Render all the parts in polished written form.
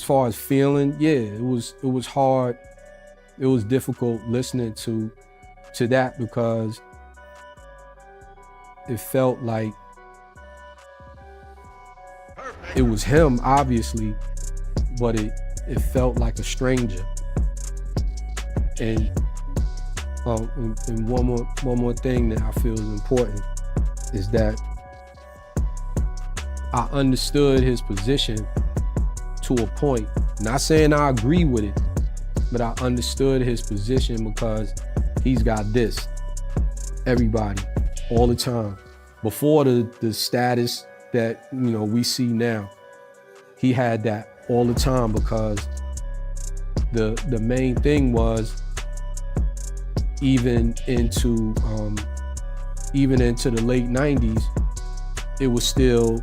far as feeling, yeah, it was hard. It was difficult listening to that because it felt like it was him, obviously, but it felt like a stranger. And one more thing that I feel is important is that I understood his position to a point. Not saying I agree with it, but I understood his position because he's got this. Everybody, all the time. Before the status that we see now, he had that all the time because the main thing was even into the late 90s, it was still.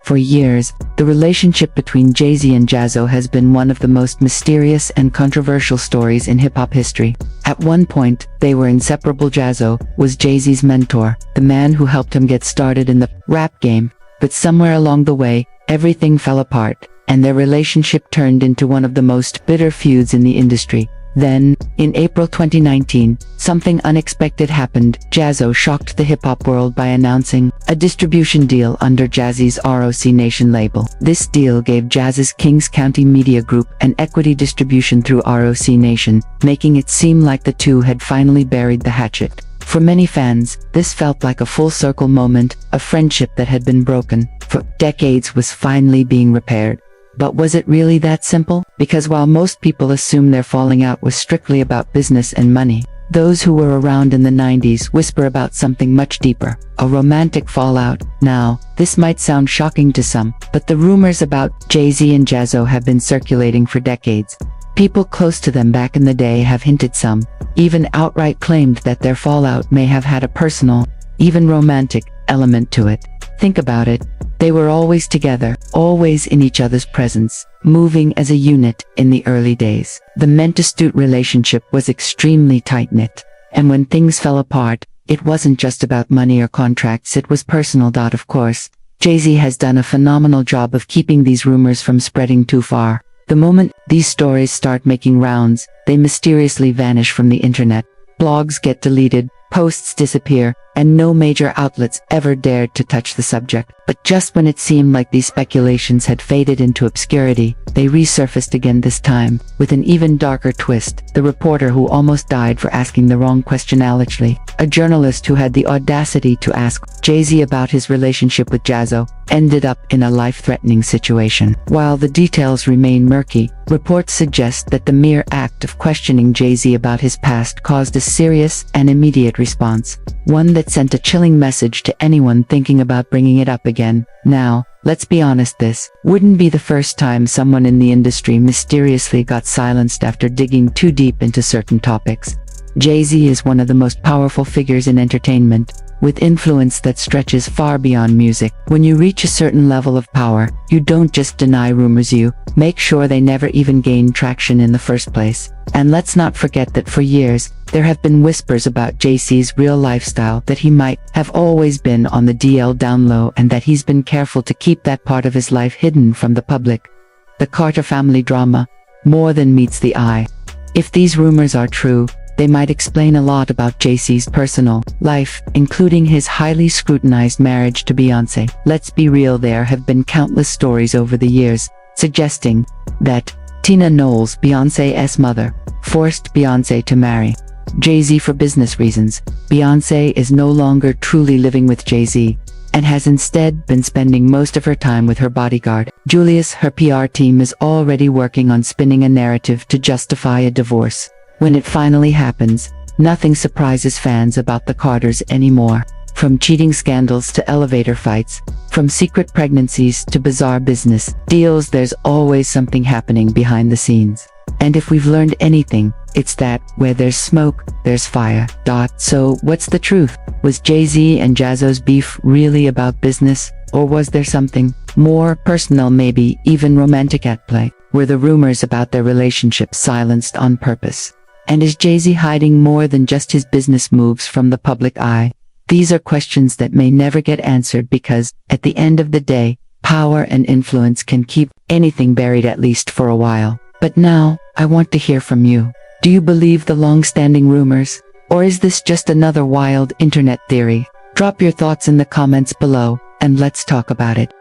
For years, the relationship between Jay-Z and Jaz-O has been one of the most mysterious and controversial stories in hip-hop history. At one point, they were inseparable. Jaz-O was Jay-Z's mentor, the man who helped him get started in the rap game. But somewhere along the way, everything fell apart, and their relationship turned into one of the most bitter feuds in the industry. Then, in April 2019, something unexpected happened. Jaz-O shocked the hip-hop world by announcing a distribution deal under Jazzy's ROC Nation label. This deal gave Jazz's Kings County Media Group an equity distribution through ROC Nation, making it seem like the two had finally buried the hatchet. For many fans, this felt like a full-circle moment. A friendship that had been broken for decades was finally being repaired. But was it really that simple? Because while most people assume their falling out was strictly about business and money, those who were around in the 90s whisper about something much deeper, a romantic fallout. Now, this might sound shocking to some, but the rumors about Jay-Z and Jaz-O have been circulating for decades. People close to them back in the day have hinted, some even outright claimed that their fallout may have had a personal, even romantic, element to it. Think about it. They were always together, always in each other's presence, moving as a unit in the early days. The meant-to-suit relationship was extremely tight-knit. And when things fell apart, it wasn't just about money or contracts, it was personal. Of course, Jay-Z has done a phenomenal job of keeping these rumors from spreading too far. The moment these stories start making rounds, they mysteriously vanish from the internet. Blogs get deleted, posts disappear, and no major outlets ever dared to touch the subject. But just when it seemed like these speculations had faded into obscurity, they resurfaced again, this time with an even darker twist. The reporter who almost died for asking the wrong question. Allegedly, a journalist who had the audacity to ask Jay-Z about his relationship with Jaz-O ended up in a life-threatening situation. While the details remain murky, reports suggest that the mere act of questioning Jay-Z about his past caused a serious and immediate response, one that sent a chilling message to anyone thinking about bringing it up again. Now, let's be honest, this wouldn't be the first time someone in the industry mysteriously got silenced after digging too deep into certain topics. Jay-Z is one of the most powerful figures in entertainment, with influence that stretches far beyond music. When you reach a certain level of power, you don't just deny rumors, you make sure they never even gain traction in the first place. And let's not forget that for years, there have been whispers about Jay-Z's real lifestyle, that he might have always been on the DL down low and that he's been careful to keep that part of his life hidden from the public. The Carter family drama more than meets the eye. If these rumors are true, they might explain a lot about Jay-Z's personal life, including his highly scrutinized marriage to Beyoncé. Let's be real, there have been countless stories over the years suggesting that Tina Knowles, Beyoncé's mother, forced Beyoncé to marry Jay-Z for business reasons. Beyoncé is no longer truly living with Jay-Z and has instead been spending most of her time with her bodyguard. Julius, her PR team, is already working on spinning a narrative to justify a divorce. When it finally happens, nothing surprises fans about the Carters anymore. From cheating scandals to elevator fights, from secret pregnancies to bizarre business deals, there's always something happening behind the scenes. And if we've learned anything, it's that where there's smoke, there's fire. So what's the truth? Was Jay-Z and Jaz-O's beef really about business, or was there something more personal, maybe even romantic at play? Were the rumors about their relationship silenced on purpose? And is Jay-Z hiding more than just his business moves from the public eye? These are questions that may never get answered because, at the end of the day, power and influence can keep anything buried at least for a while. But now, I want to hear from you. Do you believe the long-standing rumors? Or is this just another wild internet theory? Drop your thoughts in the comments below, and let's talk about it.